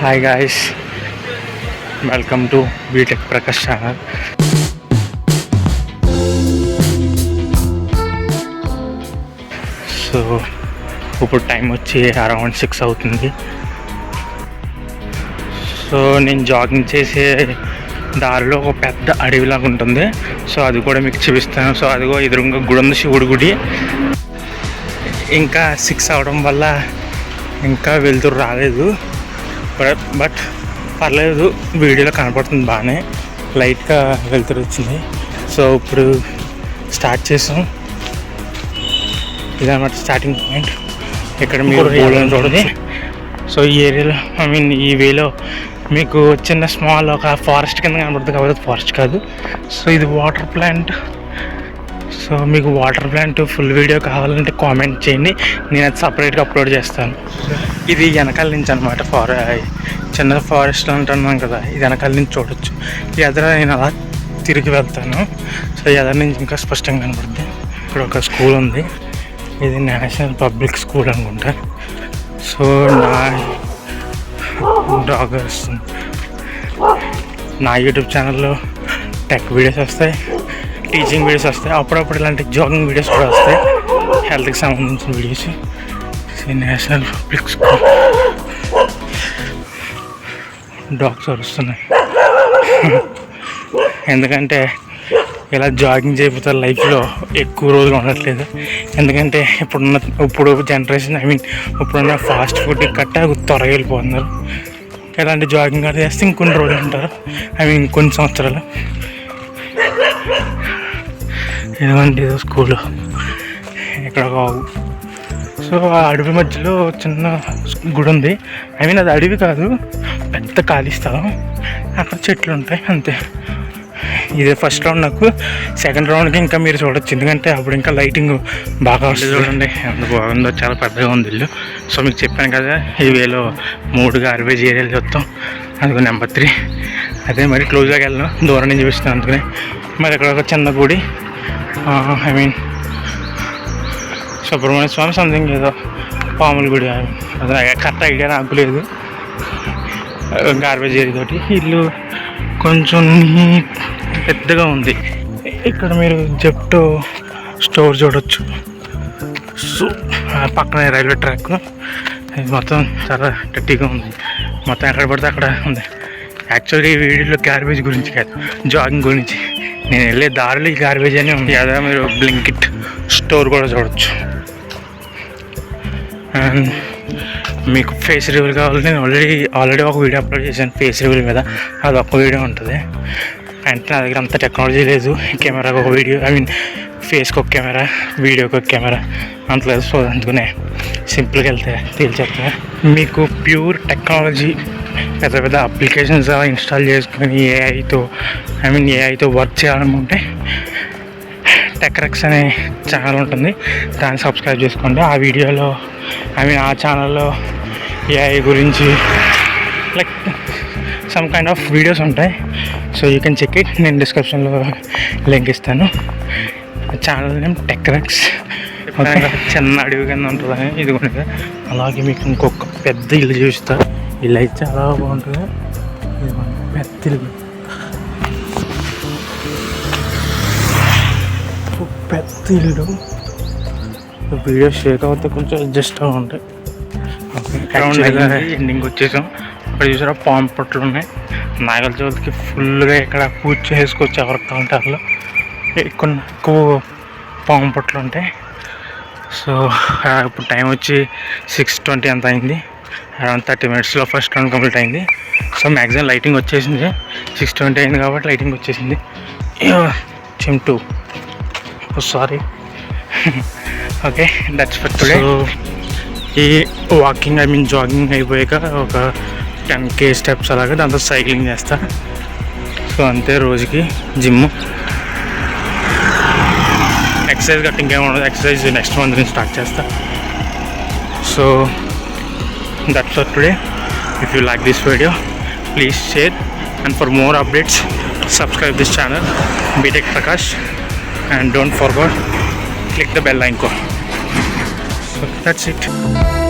Hi guys, welcome to BTech Prakash channel. So ఇప్పుడు time వచ్చి around 6 అవుతుంది. So నేను జాగింగ్ చేసే దారిలో ఒక పెద్ద అడవిలాగా ఉంటుంది. సో అది కూడా మీకు చూపిస్తాను. సో అదిగో ఎదురుగా గుడి ఉంది, శివుడి గుడి. ఇంకా 6 అవడం వల్ల ఇంకా వెళ్తురు రాలేదు, బట్ పర్లేదు, వీడియోలో కనపడుతుంది బాగానే, లైట్గా వెళ్తురు వచ్చింది. సో ఇప్పుడు స్టార్ట్ చేసాం. ఇదన్నమాట స్టార్టింగ్ పాయింట్. ఇక్కడ మీరు చూడండి. సో ఈ ఏరియాలో ఈ వేలో మీకు చిన్న స్మాల్ ఒక ఫారెస్ట్ కింద కనబడుతుంది, కాబట్టి ఫారెస్ట్ కాదు. సో ఇది వాటర్ ప్లాంట్. సో మీకు వాటర్ ప్లాంట్ ఫుల్ వీడియో కావాలంటే కామెంట్ చేయండి, నేను అది సపరేట్గా అప్లోడ్ చేస్తాను. ఇది వెనకాల నుంచి అనమాట, చిన్న ఫారెస్ట్ అంటున్నాం కదా, ఇది వెనకాల నుంచి చూడొచ్చు. ఎదర నేను అలా తిరిగి వెళ్తాను. సో ఎదర నుంచి ఇంకా స్పష్టంగా కనబడుతుంది. ఇక్కడ ఒక స్కూల్ ఉంది, ఇది నేషనల్ పబ్లిక్ స్కూల్ అనుకుంటా. సో డాగ్ వస్తుంది. నా యూట్యూబ్ ఛానల్లో టెక్ వీడియోస్ వస్తాయి, టీచింగ్ వీడియోస్ వస్తాయి, అప్పుడప్పుడు ఇలాంటి జాగింగ్ వీడియోస్ కూడా వస్తాయి, హెల్త్కి సంబంధించిన videos. National public school. Dogs వస్తున్నాయి ఎందుకంటే ఇలా జాగింగ్ చేయకపోతే లైఫ్లో ఎక్కువ రోజులు ఉండట్లేదు. ఎందుకంటే ఇప్పుడు జనరేషన్ ఇప్పుడున్న ఫాస్ట్ ఫుడ్ కట్ట త్వరగా వెళ్ళిపోతున్నారు. ఇలాంటి జాగింగ్ అది చేస్తే ఇంకొన్ని రోజులు ఉంటారు, ఇంకొన్ని సంవత్సరాలు. ఇదిగోండి స్కూలు, ఇక్కడ ఒక ఆవు. సో ఆ అడవి మధ్యలో చిన్న గుడి ఉంది. అది అడవి కాదు, పెద్ద ఖాళీ స్థలం, అక్కడ చెట్లు ఉంటాయి అంతే. ఇదే ఫస్ట్ రౌండ్. నాకు సెకండ్ రౌండ్కి ఇంకా మీరు చూడొచ్చు, ఎందుకంటే అప్పుడు ఇంకా లైటింగ్ బాగా వస్తుంది. చూడండి ఎంత బాగుందో, చాలా పెద్దగా ఉంది ఇల్లు. సో మీకు చెప్పాను కదా, ఈ వేలో 3 గార్బేజ్ ఏరియాలు చూస్తాం. అది నెంబర్ 3. అదే మరి క్లోజ్గా వెళ్ళను, దూరం నుంచి చూపిస్తాను. అందుకనే మరి అక్కడ ఒక చిన్న గుడి, సుబ్రహ్మణ్య స్వామి సంథింగ్ ఏదో పాముల గుడి, అది కరెక్ట్ ఐడియా నాకు లేదు. గార్బేజ్ ఏరియా తోటి ఇల్లు కొంచెం పెద్దగా ఉంది. ఇక్కడ మీరు జెప్టో స్టోర్ చూడవచ్చు. సో పక్కనే రైల్వే ట్రాక్. ఇది మొత్తం చాలా గట్టిగా ఉంది, మొత్తం ఎక్కడ పడితే అక్కడ ఉంది. యాక్చువల్గా ఈ వీడియోలో గార్బేజ్ గురించి కాదు, జాగింగ్ గురించి. నేను వెళ్ళే దారిలో ఈ గార్బేజ్ అనే ఉంది. అదే మీరు బ్లింకిట్ స్టోర్ కూడా చూడవచ్చు. అండ్ మీకు ఫేస్ రివీల్ కావాలి, నేను ఆల్రెడీ ఒక వీడియో అప్లోడ్ చేశాను ఫేస్ రివీల్ మీద, అది ఒక్క వీడియో ఉంటుంది. అంటే నా దగ్గర అంత టెక్నాలజీ లేదు, కెమెరాకి ఒక వీడియో, ఫేస్కి ఒక కెమెరా, వీడియోకి ఒక కెమెరా అంత లేదు. సో అందుకనే సింపుల్గా వెళ్తే తేల్చేస్తా. మీకు ప్యూర్ టెక్నాలజీ పెద్ద పెద్ద అప్లికేషన్స్ ఇన్స్టాల్ చేసుకొని ఏఐతో వర్క్ చేయాలనుకుంటే టెక్రెక్స్ అనే ఛానల్ ఉంటుంది, దాన్ని సబ్స్క్రైబ్ చేసుకోండి. ఆ వీడియోలో ఆ ఛానల్లో ఏఐ గురించి like some kind of videos ఉంటాయి. So you can check it, నేను డిస్క్రిప్షన్లో లింక్ ఇస్తాను. Channel name Techrex. చిన్న అడవి కింద ఉంటుందని ఇది కూడా. అలాగే మీకు ఇంకొక పెద్ద ఇల్లు చూపిస్తా. ఇల్లు అయితే చాలా బాగుంటుంది, పెద్ద ఇల్లు, పెద్ద ఇల్లు. వీడియో షేక్ అవుతే కొంచెం అడ్జస్ట్ అవ్వ ఉంటాయి. ఎండింగ్ వచ్చేసాం. ఇక్కడ చూసారా పాము పొట్లు ఉన్నాయి. నాగల చవితికి ఫుల్గా ఇక్కడ పూజ చేసుకోవచ్చు ఎవరికి కావాలంటే అట్లా. ఎక్కువ పాము పొట్లు ఉంటాయి. సో ఇప్పుడు టైం వచ్చి 6:20 అంత అయింది. అరౌండ్ 30 minutesలో ఫస్ట్ రౌండ్ కంప్లీట్ అయింది. సో మ్యాక్సిమం లైటింగ్ వచ్చేసింది. 6:20 అయింది కాబట్టి లైటింగ్ వచ్చేసింది. చిమ్టు sorry. Okay, that's for today. ఈ వాకింగ్ జాగింగ్ అయిపోయాక ఒక 10K స్టెప్స్ అలాగా, దాంతో సైక్లింగ్ చేస్తా. సో అంతే, రోజుకి జిమ్, ఎక్సర్సైజ్ గట్టి ఇంకేమో ఉండదు. ఎక్సర్సైజ్ నెక్స్ట్ మంత్ నుంచి స్టార్ట్ చేస్తా. So that's for today. If you like this video, please share, and for more updates subscribe this channel BTech Prakash, and don't forget click the bell icon. So that's it.